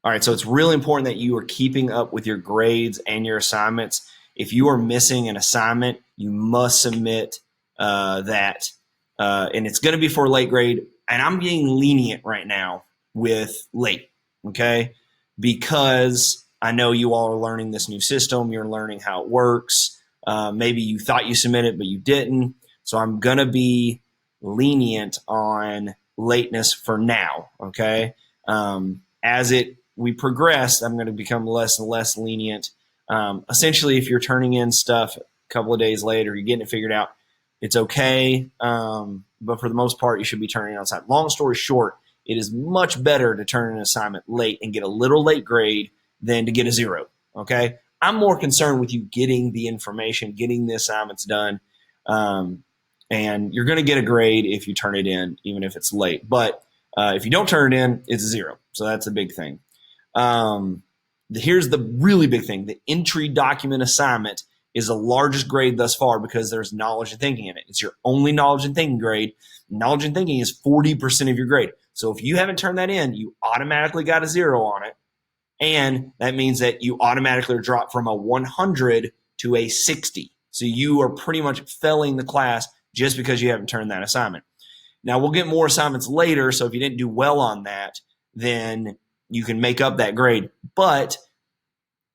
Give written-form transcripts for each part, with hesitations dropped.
All right, so it's really important that you are keeping up with your grades and your assignments. If you are missing an assignment, you must submit that, and it's going to be for late grade. And I'm being lenient right now with late, okay? Because I know you all are learning this new system. You're learning how it works. Maybe you thought you submitted, but you didn't. So I'm going to be lenient on lateness for now, okay? As we progress, I'm going to become less and less lenient. Essentially, if you're turning in stuff a couple of days later, you're getting it figured out, it's okay. But for the most part, you should be turning it on time. Long story short, it is much better to turn an assignment late and get a little late grade than to get a zero. Okay. I'm more concerned with you getting the information, getting the assignments done. And you're going to get a grade if you turn it in, even if it's late. But if you don't turn it in, it's a zero. So that's a big thing. Here's the really big thing. The entry document assignment is the largest grade thus far because there's knowledge and thinking in it. It's your only knowledge and thinking grade. Knowledge and thinking is 40% of your grade. So if you haven't turned that in, you automatically got a zero on it. And that means that you automatically drop from a 100 to a 60. So you are pretty much failing the class just because you haven't turned that assignment. Now, we'll get more assignments later, so if you didn't do well on that, then you can make up that grade. But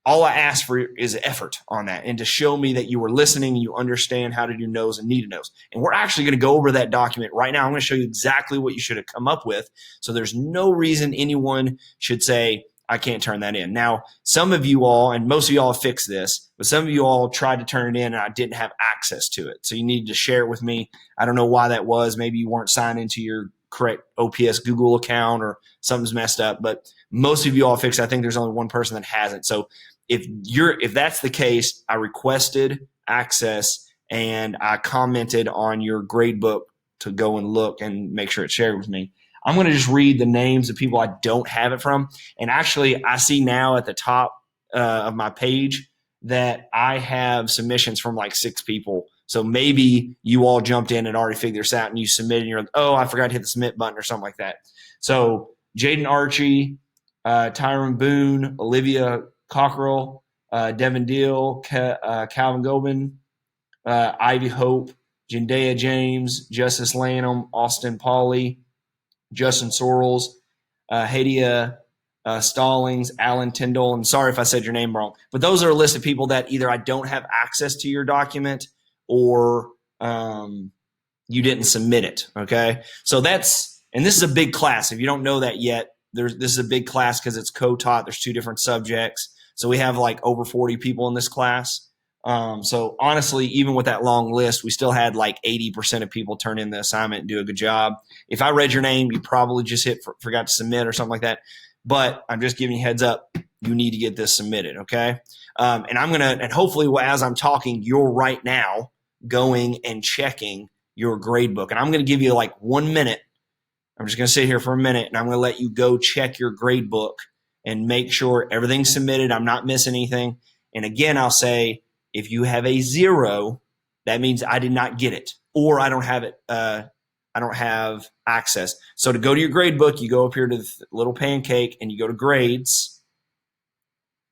all I ask for is effort on that and to show me that you were listening and you understand how to do no's and need to knows. And we're actually going to go over that document right now. I'm going to show you exactly what you should have come up with. So there's no reason anyone should say, I can't turn that in. Now, some of you all, and most of you all have fixed this, but some of you all tried to turn it in and I didn't have access to it. So you need to share it with me. I don't know why that was. Maybe you weren't signed into your correct OPS Google account or something's messed up, but most of you all fixed it. I think there's only one person that hasn't. So if that's the case, I requested access and I commented on your grade book to go and look and make sure it's shared with me. I'm going to just read the names of people I don't have it from. And actually, I see now at the top of my page that I have submissions from like 6 people. So maybe you all jumped in and already figured this out and you submitted and you're like, oh, I forgot to hit the submit button or something like that. So Jaden Archie, Tyron Boone, Olivia Cockrell, Devin Deal, Calvin Gobin, Ivy Hope, Jendea James, Justice Lanham, Austin Pauly, Justin Sorrells, Hadia Stallings, Alan Tyndall, and sorry if I said your name wrong, but those are a list of people that either I don't have access to your document or you didn't submit it, okay? So and this is a big class. If you don't know that yet, this is a big class because it's co-taught. There's 2 different subjects. So we have like over 40 people in this class. So honestly, even with that long list, we still had like 80% of people turn in the assignment and do a good job. If I read your name, you probably just forgot to submit or something like that. But I'm just giving you a heads up. You need to get this submitted, okay? And hopefully as I'm talking, you're right now going and checking your grade book. And I'm going to give you like 1 minute. I'm just going to sit here for a minute and I'm going to let you go check your grade book and make sure everything's submitted. I'm not missing anything. And again, I'll say, if you have a 0, that means I did not get it or I don't have it. I don't have access. So to go to your grade book, you go up here to the little pancake and you go to grades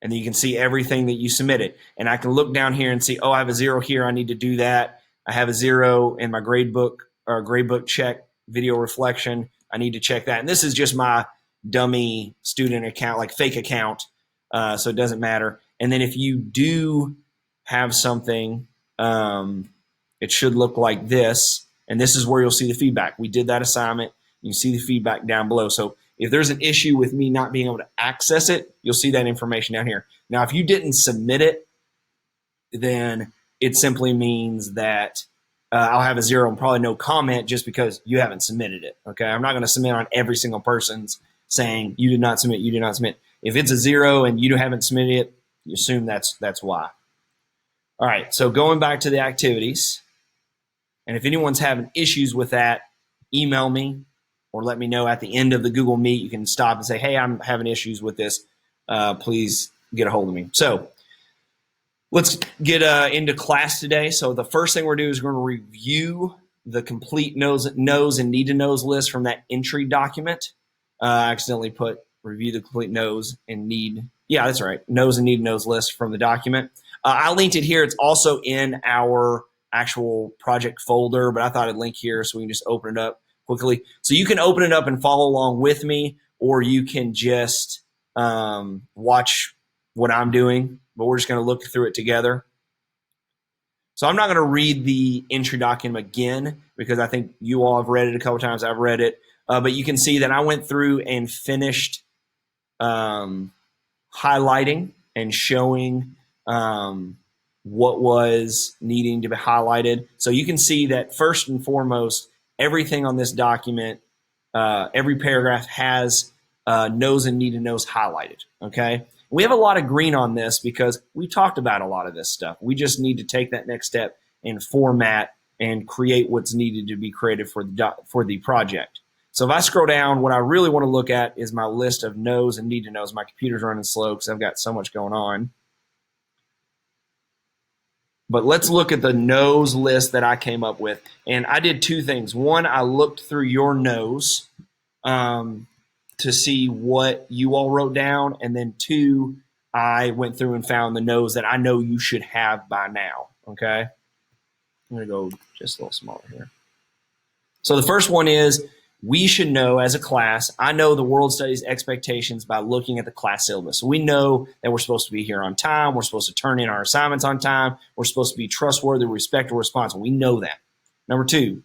and then you can see everything that you submitted. And I can look down here and see, oh, I have a 0 here. I need to do that. I have a 0 in my grade book or grade book check video reflection. I need to check that. And this is just my dummy student account, like fake account. So it doesn't matter. And then if you do have something, it should look like this. And this is where you'll see the feedback. We did that assignment. You see the feedback down below. So if there's an issue with me not being able to access it, you'll see that information down here. Now, if you didn't submit it, then it simply means that I'll have a 0 and probably no comment just because you haven't submitted it. Okay, I'm not going to submit on every single person's saying you did not submit, you did not submit. If it's a 0 and you haven't submitted it, you assume that's why. All right, so going back to the activities, and if anyone's having issues with that, email me or let me know at the end of the Google Meet. You can stop and say, hey, I'm having issues with this. Please get a hold of me. So let's get into class today. So the first thing we're doing is we're going to review the complete knows and need to knows list from that entry document. I accidentally put review the complete knows and need. Yeah, that's right. Knows and need knows list from the document. I linked it here. It's also in our actual project folder, but I thought I'd link here so we can just open it up quickly. So you can open it up and follow along with me, or you can just watch what I'm doing, but we're just going to look through it together. So I'm not going to read the entry document again because I think you all have read it a couple times. I've read it. But you can see that I went through and finished highlighting and showing what was needing to be highlighted. So you can see that first and foremost, everything on this document, every paragraph has knows and need to knows highlighted, okay? We have a lot of green on this because we talked about a lot of this stuff. We just need to take that next step and format and create what's needed to be created for the project. So if I scroll down, what I really want to look at is my list of knows and need to knows. My computer's running slow because I've got so much going on. But let's look at the knows list that I came up with. And I did two things. One, I looked through your knows to see what you all wrote down. And then two, I went through and found the knows that I know you should have by now, okay? I'm going to go just a little smaller here. So the first one is, we should know as a class, I know the world studies expectations by looking at the class syllabus. So we know that we're supposed to be here on time. We're supposed to turn in our assignments on time. We're supposed to be trustworthy, respectful, responsible. We know that. Number two,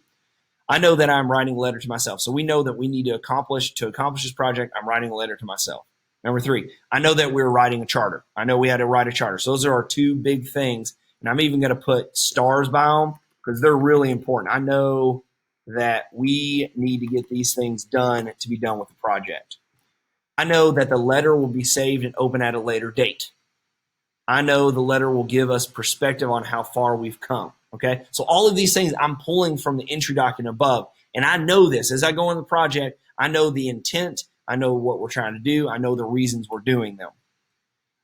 I know that I'm writing a letter to myself. So we know that we need to accomplish this project, I'm writing a letter to myself. Number three, I know that we're writing a charter. I know we had to write a charter. So those are our two big things. And I'm even going to put stars by them because they're really important. I know that we need to get these things done to be done with the project. I know that the letter will be saved and open at a later date. I know the letter will give us perspective on how far we've come. Okay, so all of these things I'm pulling from the entry document above, and I know this as I go on the project. I know the intent. I know what we're trying to do. I know the reasons we're doing them.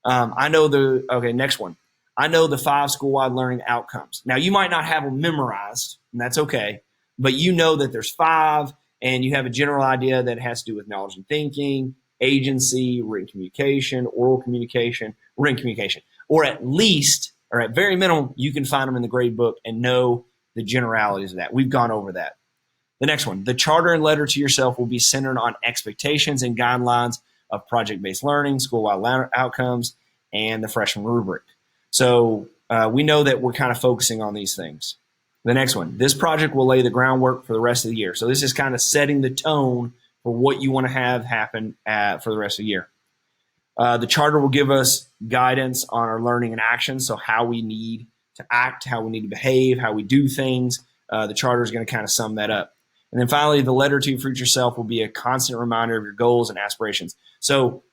I know next one. I know the 5 school-wide learning outcomes. Now, you might not have them memorized, and that's okay, but you know that there's 5, and you have a general idea that it has to do with knowledge and thinking, agency, written communication, oral communication, written communication, or at least, or at very minimum, you can find them in the grade book and know the generalities of that. We've gone over that. The next one, the charter and letter to yourself will be centered on expectations and guidelines of project-based learning, school-wide outcomes, and the freshman rubric. So we know that we're kind of focusing on these things. The next one, this project will lay the groundwork for the rest of the year. So this is kind of setting the tone for what you want to have happen for the rest of the year. The charter will give us guidance on our learning and action, so how we need to act, how we need to behave, how we do things. The charter is going to kind of sum that up. And then finally, the letter to your future self will be a constant reminder of your goals and aspirations. So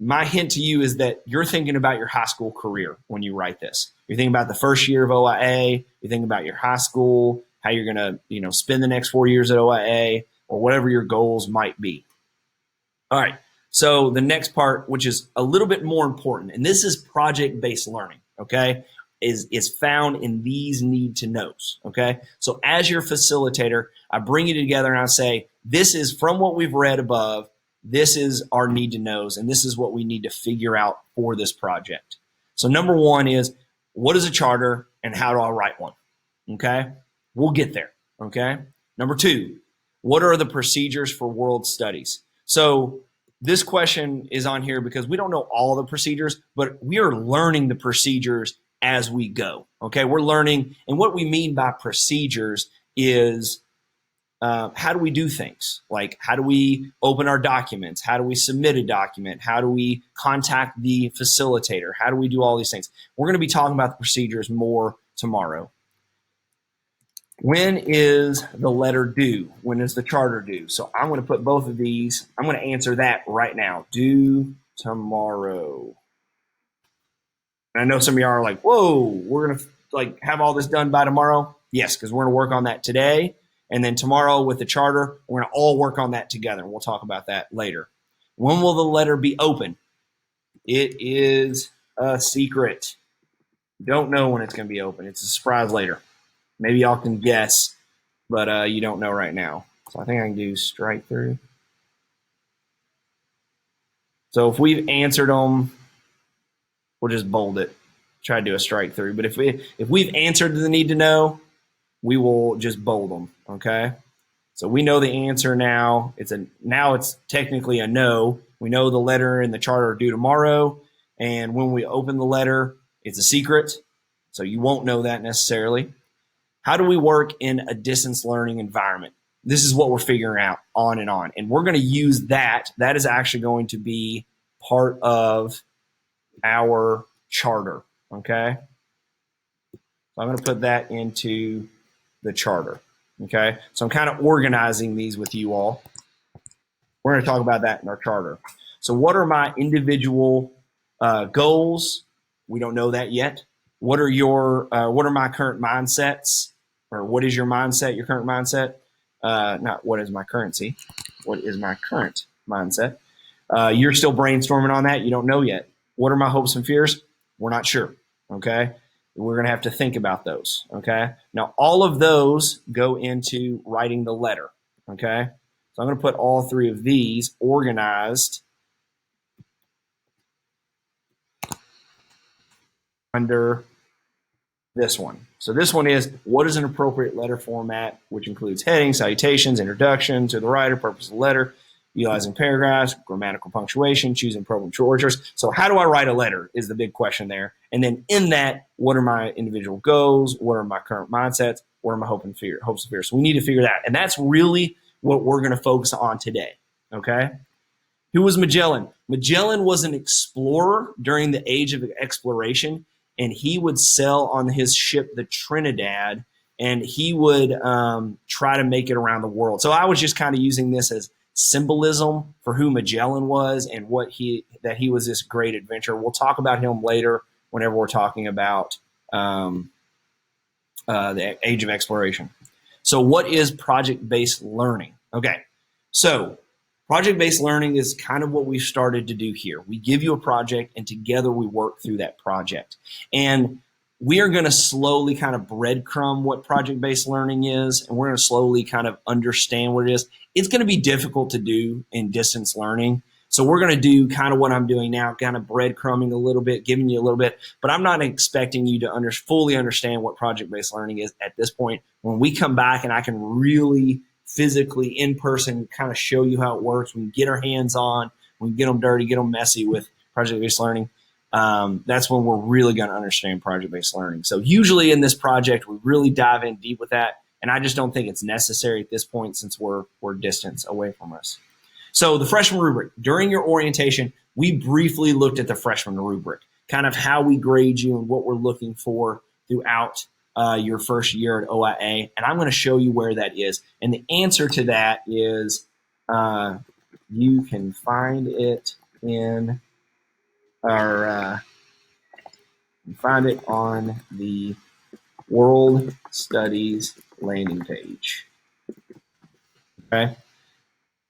my hint to you is that you're thinking about your high school career when you write this. You're thinking about the first year of OIA. You're thinking about your high school, how you're going to spend the next 4 years at OIA, or whatever your goals might be. All right. So the next part, which is a little bit more important, and this is project-based learning, okay, is found in these need to knows, okay? So as your facilitator, I bring you together and I say, this is from what we've read above, this is our need to knows, and this is what we need to figure out for this project. So number one is, what is a charter and how do I write one, okay? We'll get there, okay? Number two, what are the procedures for world studies? So this question is on here because we don't know all the procedures, but we are learning the procedures as we go, okay? We're learning, and what we mean by procedures is how do we do things? Like, how do we open our documents? How do we submit a document? How do we contact the facilitator? How do we do all these things? We're going to be talking about the procedures more tomorrow. When is the letter due? When is the charter due? So I'm going to put both of these. I'm going to answer that right now. Due tomorrow. And I know some of y'all are like, whoa, we're going to have all this done by tomorrow. Yes, because we're going to work on that today. And then tomorrow with the charter, we're going to all work on that together. We'll talk about that later. When will the letter be open? It is a secret. Don't know when it's going to be open. It's a surprise later. Maybe y'all can guess, but you don't know right now. So I think I can do strike through. So if we've answered them, we'll just bold it, try to do a strike through. But if we've answered the need to know, we will just bold them. Okay. So we know the answer now. Now it's technically a no. We know the letter and the charter are due tomorrow. And when we open the letter, it's a secret. So you won't know that necessarily. How do we work in a distance learning environment? This is what we're figuring out on and on. And we're going to use that. That is actually going to be part of our charter. Okay. So I'm going to put that into the charter. Okay. So I'm kind of organizing these with you all. We're going to talk about that in our charter. So what are my individual goals? We don't know that yet. What are my current mindsets? Or what is your mindset, your current mindset? Not what is my currency. What is my current mindset? You're still brainstorming on that. You don't know yet. What are my hopes and fears? We're not sure. Okay. We're going to have to think about those. Okay. Now, all of those go into writing the letter. Okay. So I'm going to put all three of these organized under this one. So this one is, what is an appropriate letter format, which includes headings, salutations, introduction to the writer, purpose of the letter, utilizing paragraphs, grammatical punctuation, choosing appropriate orders. So how do I write a letter is the big question there. And then in that, what are my individual goals? What are my current mindsets? What are my hopes and fears? So we need to figure that. And that's really what we're going to focus on today. Okay. Who was Magellan? Magellan was an explorer during the age of exploration, and he would sail on his ship, the Trinidad, and he would try to make it around the world. So I was just kind of using this as symbolism for who Magellan was and that he was this great adventurer. We'll talk about him later whenever we're talking about the age of exploration. So what is project-based learning? Okay, so project-based learning is kind of what we've started to do here. We give you a project, and together we work through that project. And we are going to slowly kind of breadcrumb what project-based learning is, and we're going to slowly kind of understand what it is. It's going to be difficult to do in distance learning. So we're going to do kind of what I'm doing now, kind of breadcrumbing a little bit, giving you a little bit, but I'm not expecting you to fully understand what project-based learning is at this point. When we come back and I can really physically in person kind of show you how it works, we can get our hands on, we can get them dirty, get them messy with project-based learning. That's when we're really going to understand project-based learning. So usually in this project, we really dive in deep with that. And I just don't think it's necessary at this point since we're distance away from us. So the freshman rubric, during your orientation, we briefly looked at the freshman rubric, kind of how we grade you and what we're looking for throughout your first year at OIA. And I'm going to show you where that is. And the answer to that is you can find it in our find it on the World Studies landing page. Okay.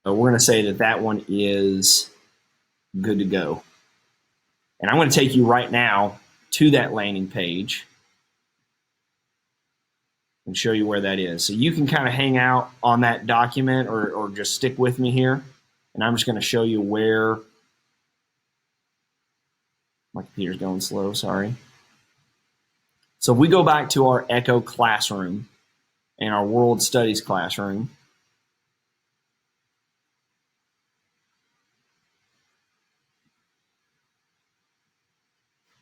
So we're going to say that one is good to go. And I'm going to take you right now to that landing page and show you where that is. So you can kind of hang out on that document or just stick with me here. And I'm just going to show you where my computer's going slow, sorry. So if we go back to our Echo classroom and our World Studies classroom,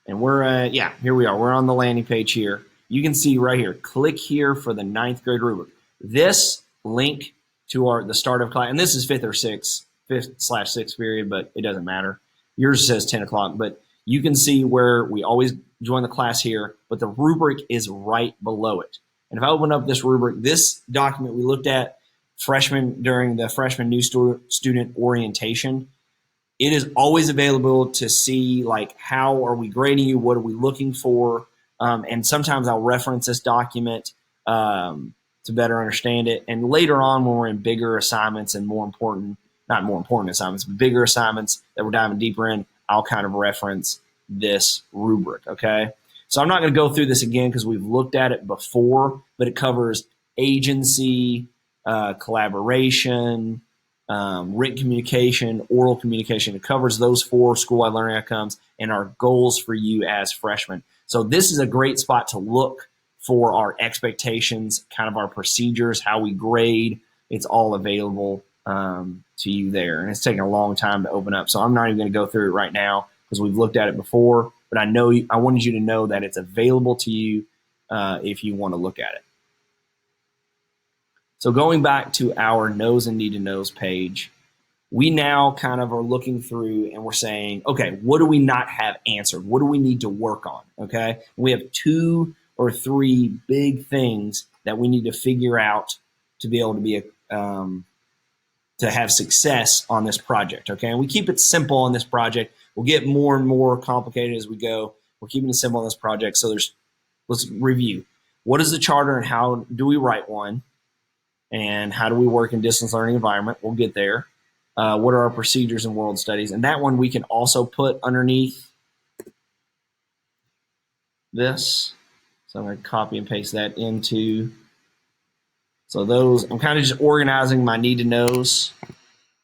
and we're, here we are. We're on the landing page here. You can see right here, click here for the 9th grade rubric. This link to the start of class, and this is 5th or 6th, 5th/6th period, but it doesn't matter. Yours says 10 o'clock, but you can see where we always join the class here, but the rubric is right below it. And if I open up this rubric, this document we looked at during the freshman new student orientation, it is always available to see like how are we grading you, what are we looking for, and sometimes I'll reference this document to better understand it. And later on when we're in bigger assignments and not more important assignments, but bigger assignments that we're diving deeper in, I'll kind of reference this rubric, okay? So I'm not going to go through this again because we've looked at it before, but it covers agency, collaboration, written communication, oral communication. It covers those 4 school-wide learning outcomes and our goals for you as freshmen. So this is a great spot to look for our expectations, kind of our procedures, how we grade. It's all available to you there. And it's taking a long time to open up. So I'm not even going to go through it right now because we've looked at it before. But I wanted you to know that it's available to you if you want to look at it. So going back to our knows and need to knows page, we now kind of are looking through and we're saying, okay, what do we not have answered? What do we need to work on? Okay. We have 2 or 3 big things that we need to figure out to be able to be to have success on this project. Okay. And we keep it simple on this project. We'll get more and more complicated as we go. We're keeping it simple on this project. So let's review. What is the charter and how do we write one? And how do we work in distance learning environment? We'll get there. What are our procedures in world studies? And that one we can also put underneath this. So I'm going to copy and paste that into. So those, I'm kind of just organizing my need to knows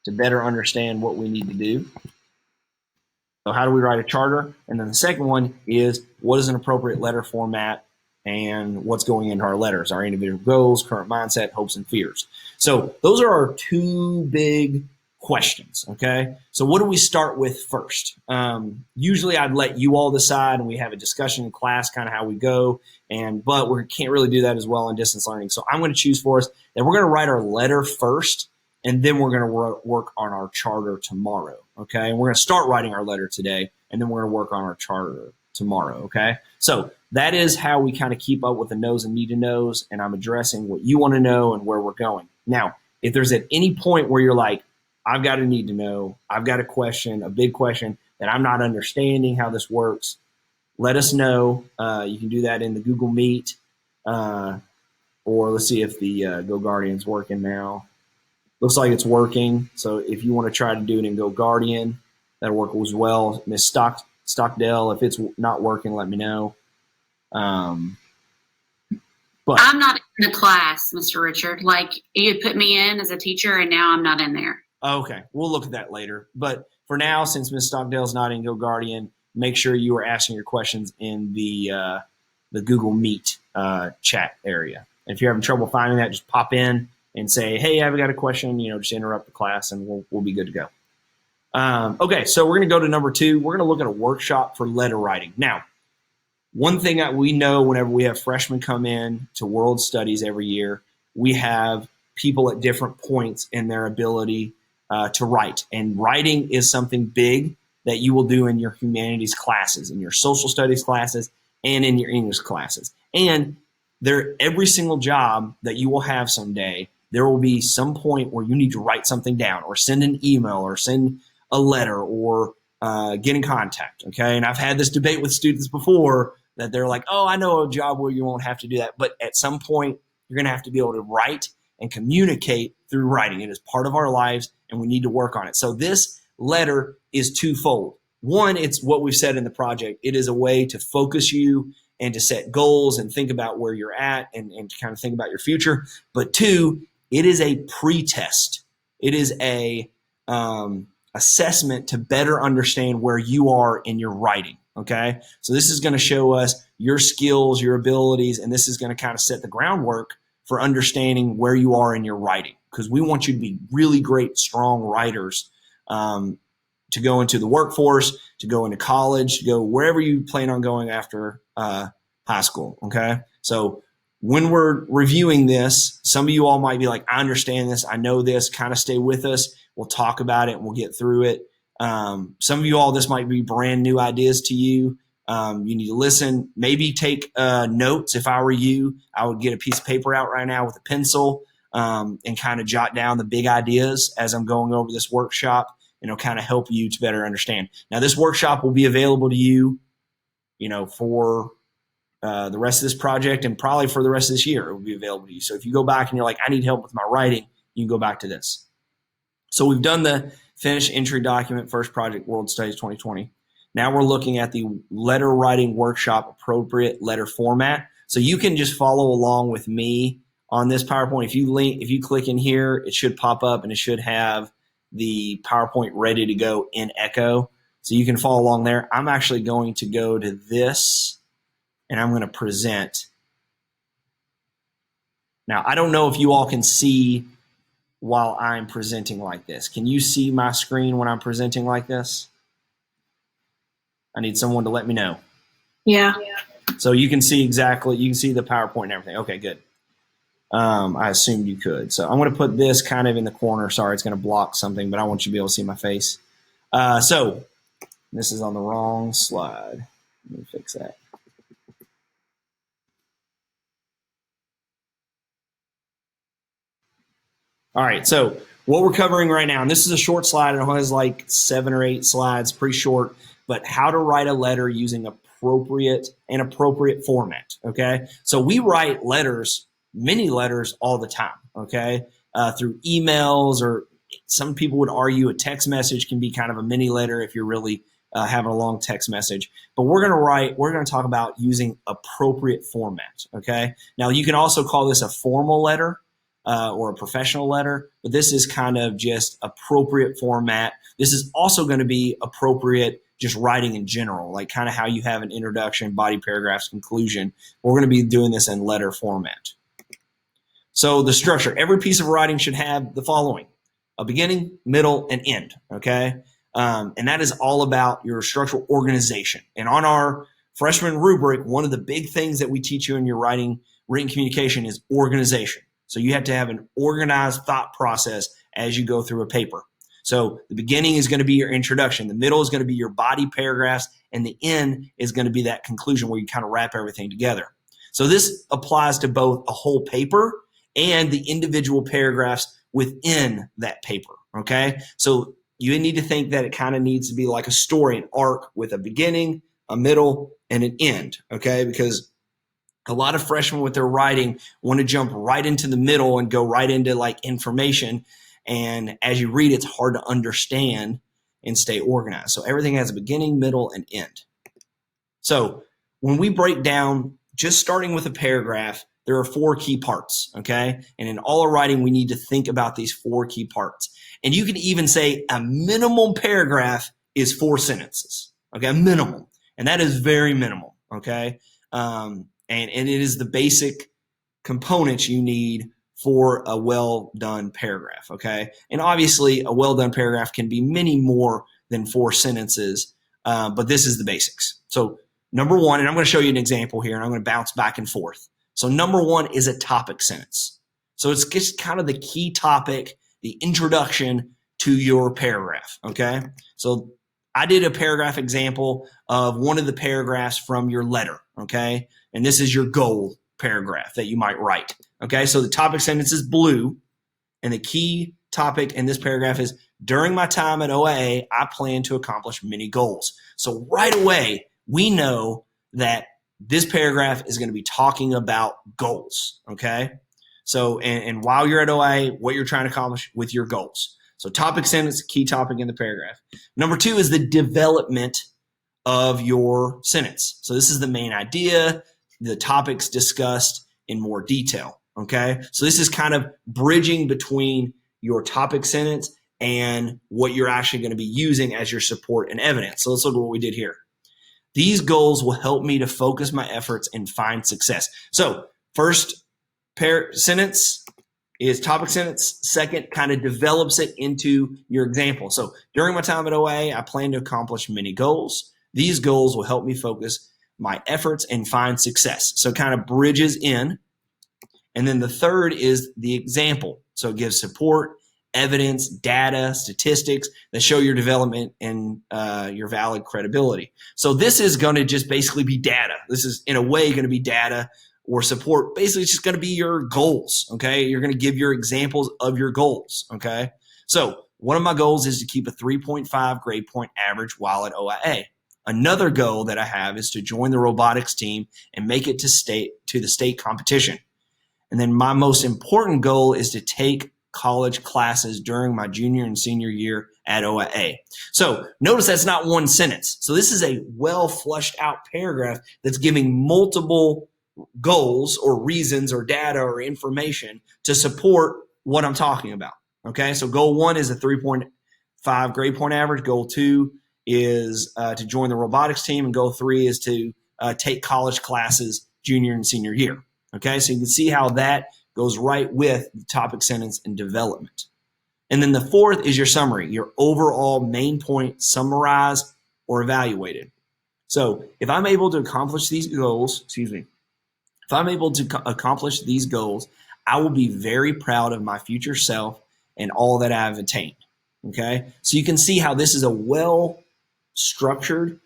to better understand what we need to do. So how do we write a charter? And then the second one is what is an appropriate letter format and what's going into our letters, our individual goals, current mindset, hopes, and fears. So those are our 2 big questions, okay? So what do we start with first? Usually I'd let you all decide and we have a discussion in class, kind of how we go, but we can't really do that as well in distance learning. So I'm going to choose for us that we're going to write our letter first, and then we're going to work on our charter tomorrow, okay? And we're going to start writing our letter today, and then we're going to work on our charter tomorrow, okay? So that is how we kind of keep up with the knows and need to knows, and I'm addressing what you want to know and where we're going. Now, if there's at any point where you're like, I've got a need to know, I've got a question, a big question that I'm not understanding how this works, let us know. You can do that in the Google Meet, or let's see if the GoGuardian's working now. Looks like it's working. So if you want to try to do it in GoGuardian, that'll work as well. Miss Stockdale, if it's not working, let me know. But I'm not in the class, Mr. Richard. Like you put me in as a teacher, and now I'm not in there. Okay, we'll look at that later. But for now, since Miss Stockdale's not in GoGuardian, make sure you are asking your questions in the Google Meet chat area. And if you're having trouble finding that, just pop in and say, "Hey, I've got a question." Just interrupt the class, and we'll be good to go. Okay, so we're going to go to number 2. We're going to look at a workshop for letter writing. Now, one thing that we know whenever we have freshmen come in to World Studies every year, we have people at different points in their ability to write. And writing is something big that you will do in your humanities classes, in your social studies classes, and in your English classes. And every single job that you will have someday, there will be some point where you need to write something down or send an email or send a letter or get in contact, okay? And I've had this debate with students before that they're like, oh, I know a job where you won't have to do that. But at some point, you're going to have to be able to write and communicate through writing. It is part of our lives, and we need to work on it. So this letter is twofold. One, it's what we've said in the project. It is a way to focus you and to set goals and think about where you're at and to kind of think about your future. But 2, it is a pre-test. It is a assessment to better understand where you are in your writing, okay? So this is going to show us your skills, your abilities, and this is going to kind of set the groundwork for understanding where you are in your writing, because we want you to be really great, strong writers to go into the workforce, to go into college, to go wherever you plan on going after high school, okay? So when we're reviewing this, some of you all might be like, I understand this, I know this, kind of stay with us. We'll talk about it and we'll get through it. Some of you all, this might be brand new ideas to you. You need to listen, maybe take notes. If I were you, I would get a piece of paper out right now with a pencil and kind of jot down the big ideas as I'm going over this workshop, and it'll kind of help you to better understand. Now, this workshop will be available to you, for the rest of this project and probably for the rest of this year. It will be available to you. So if you go back and you're like, I need help with my writing, you can go back to this. So we've done the finished entry document, first project, World Studies 2020. Now we're looking at the letter writing workshop appropriate letter format. So you can just follow along with me on this PowerPoint. If you click in here, it should pop up and it should have the PowerPoint ready to go in Echo, so you can follow along there. I'm actually going to go to this, and I'm going to present. Now, I don't know if you all can see while I'm presenting like this. Can you see my screen when I'm presenting like this? I need someone to let me know. Yeah. So you can see exactly, you can see the PowerPoint and everything. Okay, good. I assumed you could. So I'm going to put this kind of in the corner. Sorry, it's going to block something, but I want you to be able to see my face. So this is on the wrong slide. Let me fix that. All right, so what we're covering right now, and this is a short slide. It has like 7 or 8 slides, pretty short, but how to write a letter using appropriate format, okay? So we write letters, many letters all the time, okay? Through emails, or some people would argue a text message can be kind of a mini letter if you're really having a long text message. But we're going to talk about using appropriate format, okay? Now, you can also call this a formal letter, or a professional letter, but this is kind of just appropriate format. This is also going to be appropriate just writing in general, like kind of how you have an introduction, body paragraphs, conclusion. We're going to be doing this in letter format. So the structure, every piece of writing should have the following: a beginning, middle, and end, okay? And that is all about your structural organization. And on our freshman rubric, one of the big things that we teach you in your written communication is organization. So you have to have an organized thought process as you go through a paper. So the beginning is going to be your introduction. The middle is going to be your body paragraphs. And the end is going to be that conclusion where you kind of wrap everything together. So this applies to both a whole paper and the individual paragraphs within that paper, okay? So you need to think that it kind of needs to be like a story, an arc with a beginning, a middle, and an end, okay? Because a lot of freshmen with their writing want to jump right into the middle and go right into like information. And as you read, it's hard to understand and stay organized. So everything has a beginning, middle, and end. So when we break down, just starting with a paragraph, there are 4 key parts, okay? And in all our writing, we need to think about these 4 key parts. And you can even say a minimum paragraph is 4 sentences, okay? A minimum. And that is very minimal, okay? And it is the basic components you need for a well-done paragraph, okay? And obviously, a well-done paragraph can be many more than 4 sentences, but this is the basics. So number 1, and I'm going to show you an example here, and I'm going to bounce back and forth. So number 1 is a topic sentence. So it's just kind of the key topic, the introduction to your paragraph, okay? So I did a paragraph example of one of the paragraphs from your letter, okay? And this is your goal paragraph that you might write, okay? So the topic sentence is blue, and the key topic in this paragraph is, during my time at OIA, I plan to accomplish many goals. So right away, we know that this paragraph is going to be talking about goals, okay? So, and while you're at OIA, what you're trying to accomplish with your goals. So topic sentence, key topic in the paragraph. Number 2 is the development of your sentence. So this is the main idea, the topics discussed in more detail, okay? So this is kind of bridging between your topic sentence and what you're actually going to be using as your support and evidence. So let's look at what we did here. These goals will help me to focus my efforts and find success. So first sentence is topic sentence. Second, kind of develops it into your example. So during my time at OIA, I plan to accomplish many goals. These goals will help me focus my efforts and find success. So it kind of bridges in. And then the third is the example. So it gives support, evidence, data, statistics that show your development and your valid credibility. So this is going to just basically be data. This is in a way going to be data or support. Basically, it's just going to be your goals, okay? You're going to give your examples of your goals, okay? So one of my goals is to keep a 3.5 grade point average while at OIA. Another goal that I have is to join the robotics team and make it to the state competition. And then my most important goal is to take college classes during my junior and senior year at OIA. So notice that's not one sentence. So this is a well flushed out paragraph that's giving multiple goals or reasons or data or information to support what I'm talking about. Okay, so goal 1 is a 3.5 5 grade point average. Goal 2 is to join the robotics team, and goal 3 is to take college classes junior and senior year. Okay, so you can see how that goes right with the topic, sentence, and development. And then the 4th is your summary, your overall main point summarized or evaluated. So if I'm able to accomplish these goals, if I'm able to accomplish these goals, I will be very proud of my future self and all that I've attained. Okay, so you can see how this is a well-structured,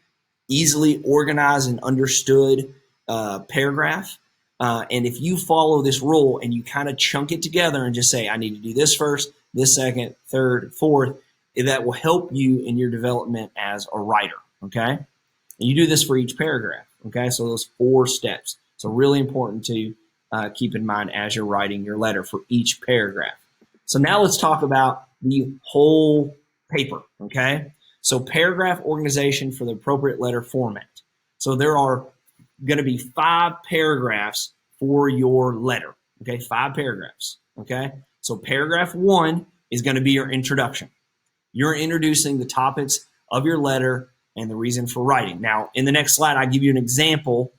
easily organized and understood paragraph. And if you follow this rule and you kind of chunk it together and just say, I need to do this first, this second, third, fourth, that will help you in your development as a writer. Okay, and you do this for each paragraph. Okay, so those 4 steps. So really important to keep in mind as you're writing your letter for each paragraph. So now let's talk about the whole paper. Okay, so paragraph organization for the appropriate letter format. So there are going to be 5 paragraphs for your letter. Okay, 5 paragraphs. Okay, so paragraph 1 is going to be your introduction. You're introducing the topics of your letter and the reason for writing. Now, in the next slide, I give you an example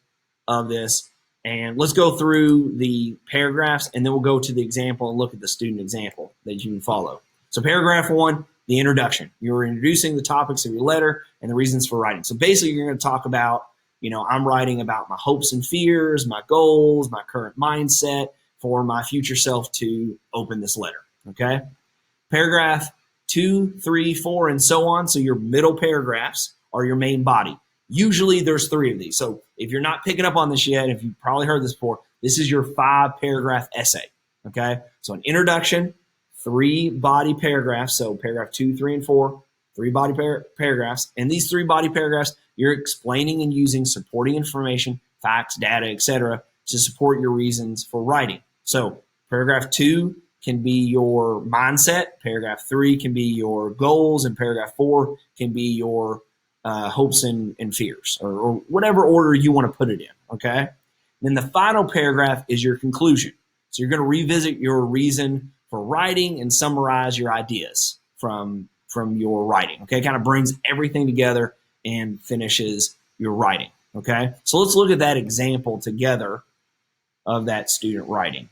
of this, and let's go through the paragraphs, and then we'll go to the example and look at the student example that you can follow. So paragraph 1, the introduction. You're introducing the topics of your letter and the reasons for writing. So basically, you're going to talk about, I'm writing about my hopes and fears, my goals, my current mindset for my future self to open this letter. Okay. Paragraph 2, 3, 4, and so on. So your middle paragraphs are your main body. Usually there's 3 of these. So if you're not picking up on this yet, if you've probably heard this before, this is your 5 paragraph essay. Okay. So an introduction, 3 body paragraphs. So paragraph 2, 3, and 4, 3 body paragraphs. And these 3 body paragraphs, you're explaining and using supporting information, facts, data, etc., to support your reasons for writing. So paragraph 2 can be your mindset. Paragraph 3 can be your goals, and paragraph 4 can be your hopes and fears, or whatever order you want to put it in. Okay. Then the final paragraph is your conclusion. So you're going to revisit your reason for writing and summarize your ideas from your writing. Okay, kind of brings everything together and finishes your writing. Okay, so let's look at that example together of that student writing.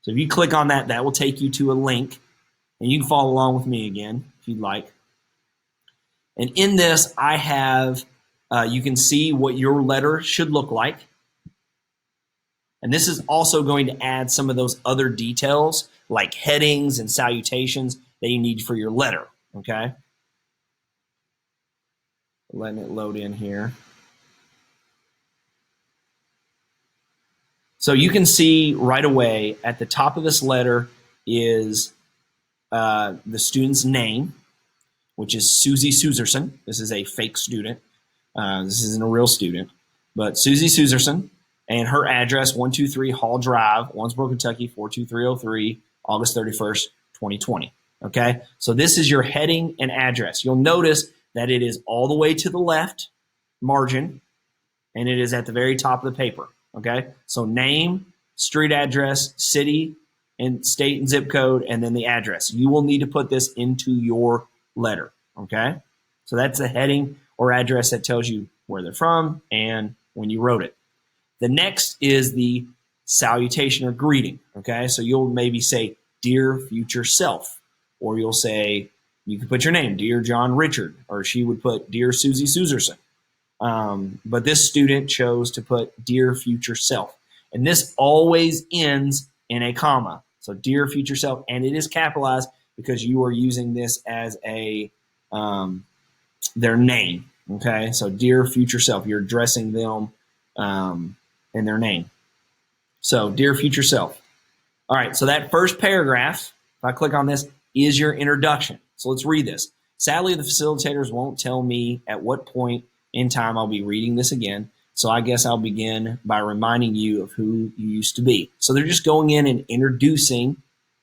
So if you click on that, that will take you to a link, and you can follow along with me again if you'd like. And in this, I have, you can see what your letter should look like. And this is also going to add some of those other details like headings and salutations that you need for your letter. Okay. Letting it load in here. So you can see right away at the top of this letter is the student's name, which is Susie Suserson. This is a fake student. This isn't a real student, but Susie Suserson, and her address, 123 Hall Drive, Owensboro, Kentucky, 42303, August 31st, 2020. Okay, so this is your heading and address. You'll notice that it is all the way to the left margin, and it is at the very top of the paper. Okay, so name, street address, city, and state and zip code, and then the address. You will need to put this into your letter. Okay, so that's the heading or address that tells you where they're from and when you wrote it. The next is the salutation or greeting. Okay, so you'll maybe say, "Dear future self," or you'll say, you can put your name, "Dear John Richard," or she would put, "Dear Susie Suserson." But this student chose to put "Dear future self," and this always ends in a comma. So "Dear future self," and it is capitalized because you are using this as a their name. Okay, so "Dear future self," you're addressing them in their name. So "Dear future self." All right, so that first paragraph, if I click on this, is your introduction. So let's read this. Sadly, the facilitators won't tell me at what point in time I'll be reading this again, so I guess I'll begin by reminding you of who you used to be. So they're just going in and introducing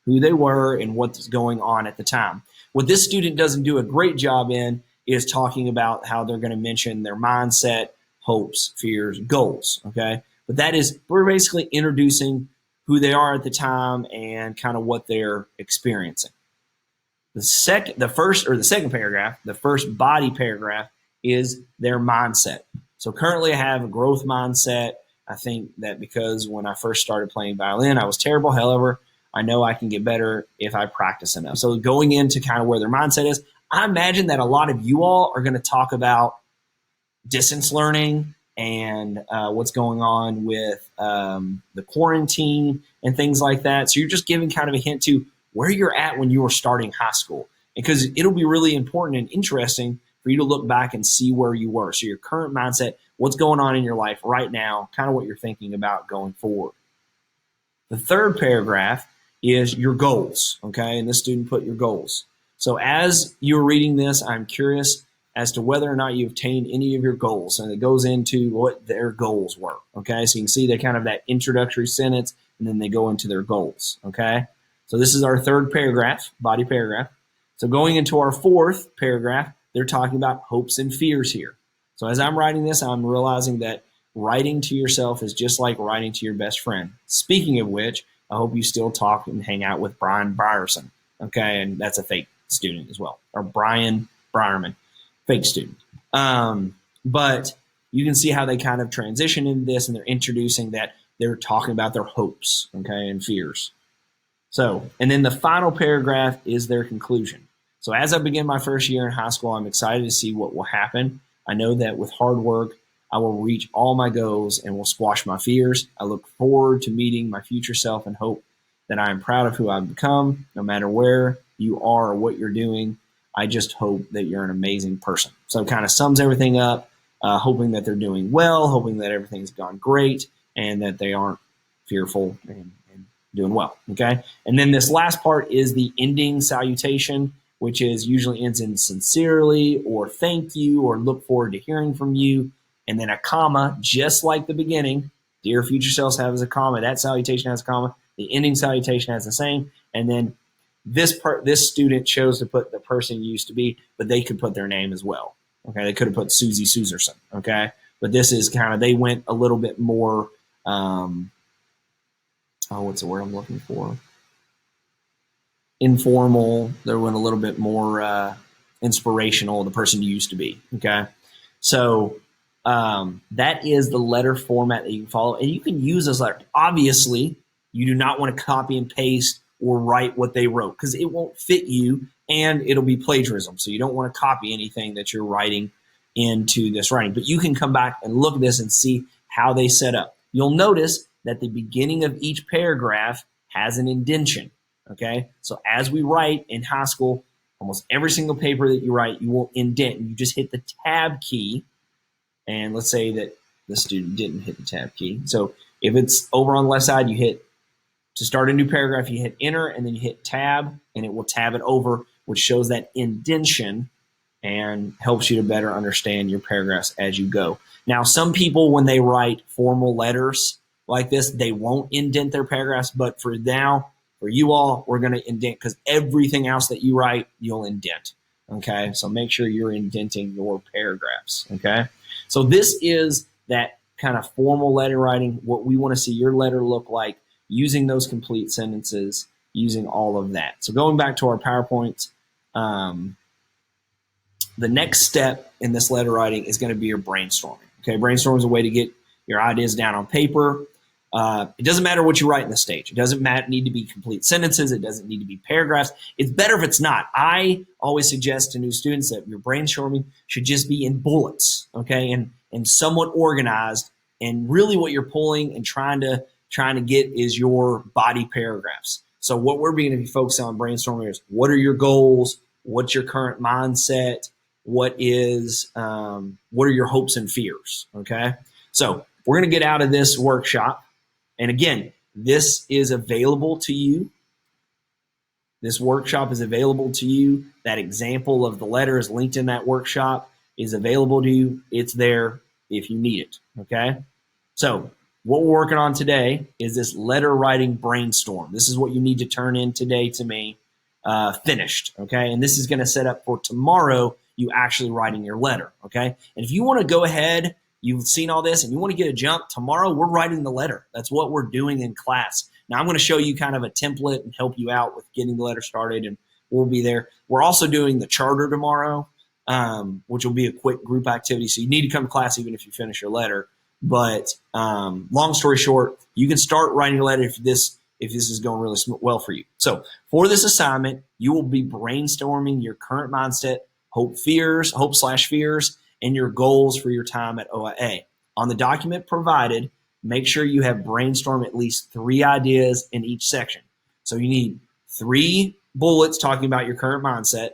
who they were and what's going on at the time. What this student doesn't do a great job in is talking about how they're going to mention their mindset, hopes, fears, goals, okay? But that is, we're basically introducing who they are at the time and kind of what they're experiencing. The second paragraph, the first body paragraph, is their mindset. So currently I have a growth mindset. I think that because when I first started playing violin, I was terrible. However, I know I can get better if I practice enough. So going into kind of where their mindset is, I imagine that a lot of you all are going to talk about distance learning and what's going on with the quarantine and things like that. So you're just giving kind of a hint to where you're at when you were starting high school, because it'll be really important and interesting for you to look back and see where you were. So your current mindset, what's going on in your life right now, kind of what you're thinking about going forward. The third paragraph is your goals, okay? And this student put your goals. So as you're reading this, I'm curious as to whether or not you obtained any of your goals. And it goes into what their goals were, okay? So you can see they kind of that introductory sentence, and then they go into their goals, okay? So this is our third paragraph, body paragraph. So going into our fourth paragraph, they're talking about hopes and fears here. So as I'm writing this, I'm realizing that writing to yourself is just like writing to your best friend. Speaking of which, I hope you still talk and hang out with Brian Brierson, okay? And that's a fake student as well, or Brian Brierman, fake student. But you can see how they kind of transition into this, and they're introducing that they're talking about their hopes, okay, and fears. So, and then the final paragraph is their conclusion. So as I begin my first year in high school, I'm excited to see what will happen. I know that with hard work, I will reach all my goals and will squash my fears. I look forward to meeting my future self and hope that I am proud of who I've become. No matter where you are or what you're doing, I just hope that you're an amazing person. So it kind of sums everything up, hoping that they're doing well, hoping that everything's gone great, and that they aren't fearful and doing well, okay? And then this last part is the ending salutation, which is usually ends in sincerely or thank you or look forward to hearing from you. And then a comma, just like the beginning. Dear future selves has a comma. That salutation has a comma. The ending salutation has the same. And then this student chose to put the person used to be, but they could put their name as well. Okay, they could have put Susie Suserson. Okay, but this is kind of, they went a little bit more. What's the word I'm looking for? Informal. They went a little bit more inspirational. The person used to be. Okay, so that is the letter format that you can follow, and you can use this letter. Obviously, you do not want to copy and paste or write what they wrote, because it won't fit you and it'll be plagiarism. So you don't want to copy anything that you're writing into this writing. But you can come back and look at this and see how they set up. You'll notice that the beginning of each paragraph has an indentation. Okay, so as we write in high school, almost every single paper that you write, you will indent. You just hit the tab key. And let's say that the student didn't hit the tab key. So if it's over on the left side, you hit, to start a new paragraph, you hit enter, and then you hit tab, and it will tab it over, which shows that indentation and helps you to better understand your paragraphs as you go. Now, some people, when they write formal letters like this, they won't indent their paragraphs, but for now, for you all, we're going to indent, because everything else that you write, you'll indent. Okay, so make sure you're indenting your paragraphs. Okay, so this is that kind of formal letter writing, what we want to see your letter look like, using those complete sentences, using all of that. So going back to our PowerPoints, the next step in this letter writing is going to be your brainstorming. Okay, brainstorming is a way to get your ideas down on paper. It doesn't matter what you write in the stage. It doesn't need to be complete sentences. It doesn't need to be paragraphs. It's better if it's not. I always suggest to new students that your brainstorming should just be in bullets, okay, and somewhat organized. And really what you're pulling and trying to get is your body paragraphs. So what we're going to be focused on brainstorming is, what are your goals? What's your current mindset? What are your hopes and fears? Okay, so we're going to get out of this workshop. And again, this is available to you. This workshop is available to you. That example of the letter is linked in that workshop, is available to you. It's there if you need it. Okay, so what we're working on today is this letter writing brainstorm. This is what you need to turn in today to me, finished, okay? And this is going to set up for tomorrow, you actually writing your letter, okay? And if you want to go ahead, you've seen all this, and you want to get a jump, tomorrow we're writing the letter. That's what we're doing in class. Now I'm going to show you kind of a template and help you out with getting the letter started and will be there. We're also doing the charter tomorrow, which will be a quick group activity. So you need to come to class even if you finish your letter. But long story short, you can start writing your letter if this is going really well for you. So for this assignment, you will be brainstorming your current mindset, hope/fears, and your goals for your time at OIA. On the document provided, make sure you have brainstormed at least 3 ideas in each section. So you need 3 bullets talking about your current mindset,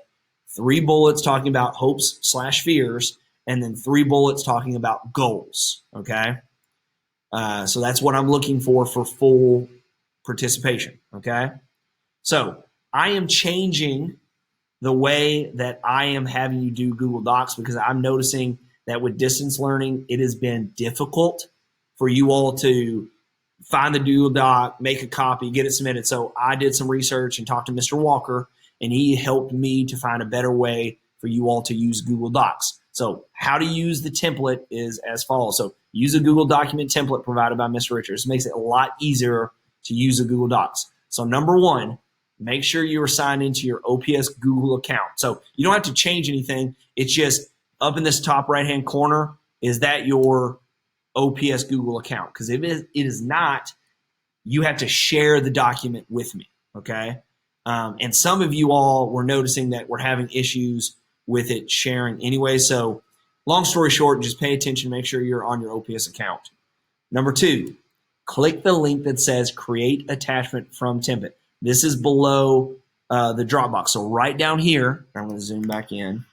3 bullets talking about hopes/fears, and then 3 bullets talking about goals. Okay. So that's what I'm looking for full participation. Okay. So I am changing the way that I am having you do Google Docs because I'm noticing that with distance learning, it has been difficult for you all to find the Google Doc, make a copy, get it submitted. So I did some research and talked to Mr. Walker, and he helped me to find a better way for you all to use Google Docs. So how to use the template is as follows. So use a Google document template provided by Mr. Richards. It makes it a lot easier to use a Google Docs. So number 1, make sure you are signed into your OPS Google account. So you don't have to change anything. It's just up in this top right-hand corner, is that your OPS Google account? Because if it is not, you have to share the document with me, okay? And some of you all were noticing that we're having issues with it sharing anyway. So long story short, just pay attention, make sure you're on your OPS account. Number 2, click the link that says create attachment from template. This is below the Dropbox. So right down here, I'm going to zoom back in.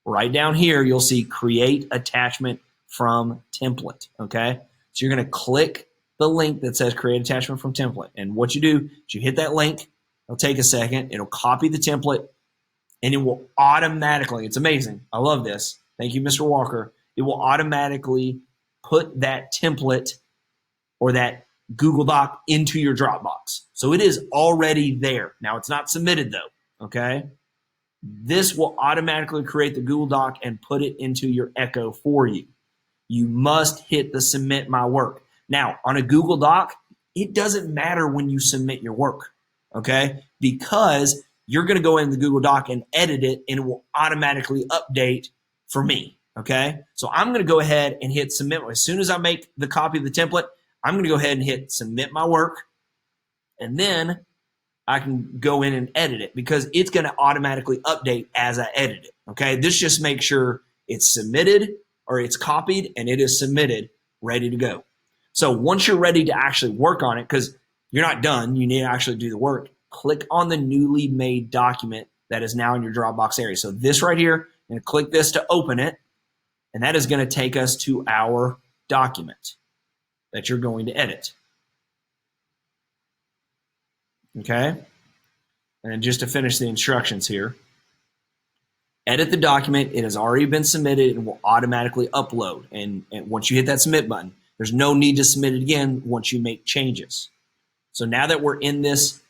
Right down here, you'll see create attachment from template, okay? So you're going to click the link that says create attachment from template. And what you do is you hit that link. It'll take a second. It'll copy the template, and it will automatically, it's amazing. I love this. Thank you, Mr. Walker. It will automatically put that template or that Google Doc into your Dropbox. So it is already there. Now, it's not submitted, though, okay? This will automatically create the Google Doc and put it into your Echo for you. You must hit the submit my work. Now, on a Google Doc, it doesn't matter when you submit your work, okay? Because you're going to go in the Google Doc and edit it, and it will automatically update for me, okay? So I'm going to go ahead and hit submit. As soon as I make the copy of the template, I'm going to go ahead and hit submit my work, and then I can go in and edit it because it's going to automatically update as I edit it, okay? This just makes sure it's submitted or it's copied and it is submitted, ready to go. So once you're ready to actually work on it, because you're not done, you need to actually do the work, click on the newly made document that is now in your Dropbox area. So this right here, I'm going to click this to open it, and that is going to take us to our document that you're going to edit. Okay? And just to finish the instructions here, edit the document. It has already been submitted and will automatically upload. And once you hit that submit button, there's no need to submit it again once you make changes. So now that we're in this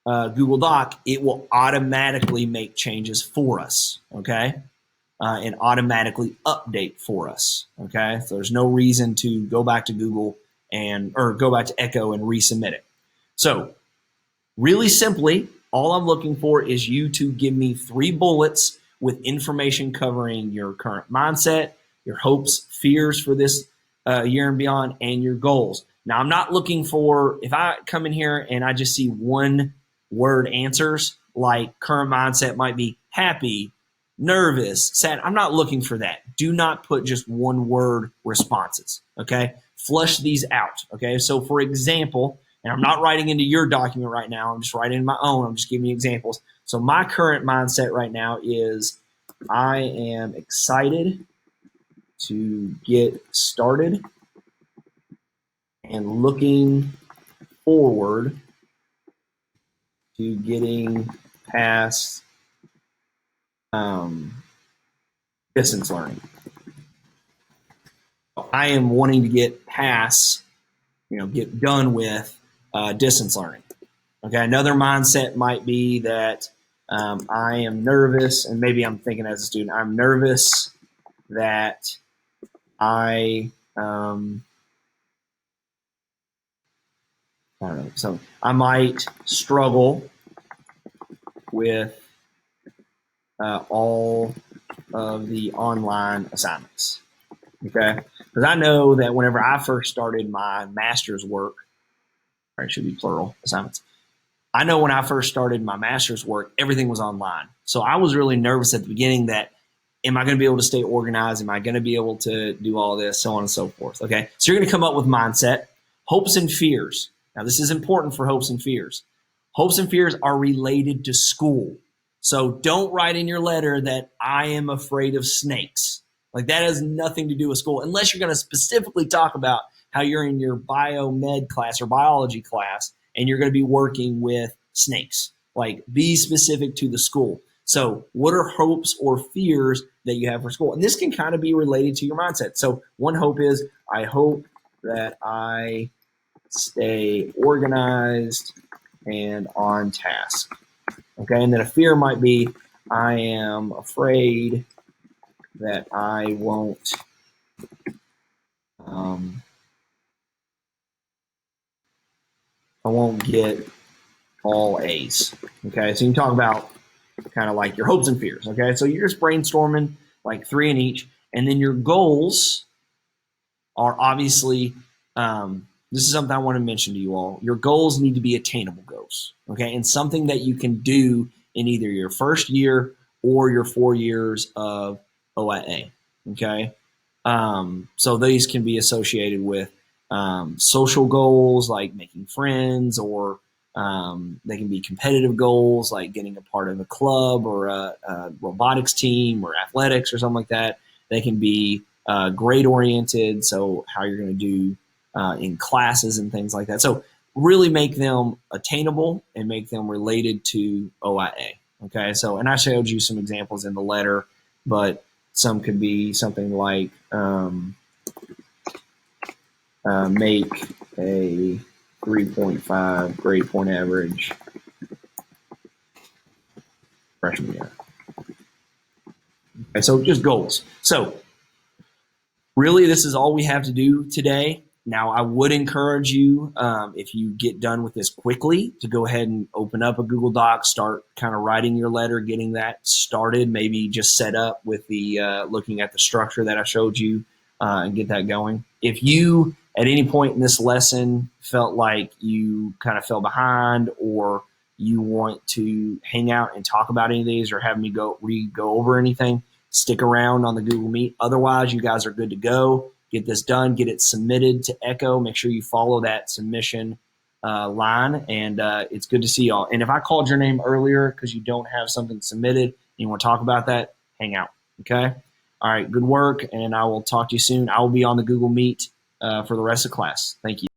Google Doc, it will automatically make changes for us, okay? And automatically update for us, okay? So there's no reason to go back to Google or go back to Echo and resubmit it. So really simply, all I'm looking for is you to give me 3 bullets with information covering your current mindset, your hopes, fears for this year and beyond, and your goals. Now, I'm not looking for, if I come in here and I just see 1-word answers, like current mindset might be happy, nervous, sad. I'm not looking for that. Do not put just 1-word responses, okay? Flush these out, okay? So, for example, and I'm not writing into your document right now. I'm just writing in my own. I'm just giving you examples. So my current mindset right now is I am excited to get started and looking forward to getting past distance learning. I am wanting to get past, get done with distance learning. Okay, another mindset might be that I am nervous, and maybe I'm thinking as a student, I'm nervous that I don't know, so I might struggle with all of the online assignments. Okay, because I know that whenever I first started my master's work, or it should be plural assignments. I know when I first started my master's work, everything was online. So I was really nervous at the beginning that, am I going to be able to stay organized? Am I going to be able to do all this, so on and so forth? Okay, so you're going to come up with mindset, hopes and fears. Now, this is important for hopes and fears. Hopes and fears are related to school. So don't write in your letter that I am afraid of snakes. Like, that has nothing to do with school, unless you're going to specifically talk about how you're in your biomed class or biology class and you're going to be working with snakes. Like, be specific to the school. So what are hopes or fears that you have for school? And this can kind of be related to your mindset. So one hope is, I hope that I stay organized and on task. Okay, and then a fear might be, I am afraid that I won't get all A's. Okay, so you can talk about kind of like your hopes and fears. Okay, so you're just brainstorming like 3 in each, and then your goals are obviously, this is something I want to mention to you all. Your goals need to be attainable goals. Okay, and something that you can do in either your first year or your 4 years of OIA. Okay, so these can be associated with social goals like making friends, or they can be competitive goals like getting a part of a club or a robotics team or athletics or something like that. They can be grade oriented, so how you're going to do in classes and things like that. So really make them attainable and make them related to OIA. Okay, so, and I showed you some examples in the letter, but some could be something like make a 3.5 grade point average freshman year. Okay, so just goals. So really, this is all we have to do today. Now, I would encourage you, if you get done with this quickly, to go ahead and open up a Google Doc, start kind of writing your letter, getting that started, maybe just set up with the looking at the structure that I showed you, and get that going. If you, at any point in this lesson, felt like you kind of fell behind, or you want to hang out and talk about any of these, or have me go over anything, stick around on the Google Meet. Otherwise, you guys are good to go. Get this done, get it submitted to Echo. Make sure you follow that submission line, and it's good to see y'all. And if I called your name earlier because you don't have something submitted and you want to talk about that, hang out, okay? All right, good work, and I will talk to you soon. I will be on the Google Meet for the rest of class. Thank you.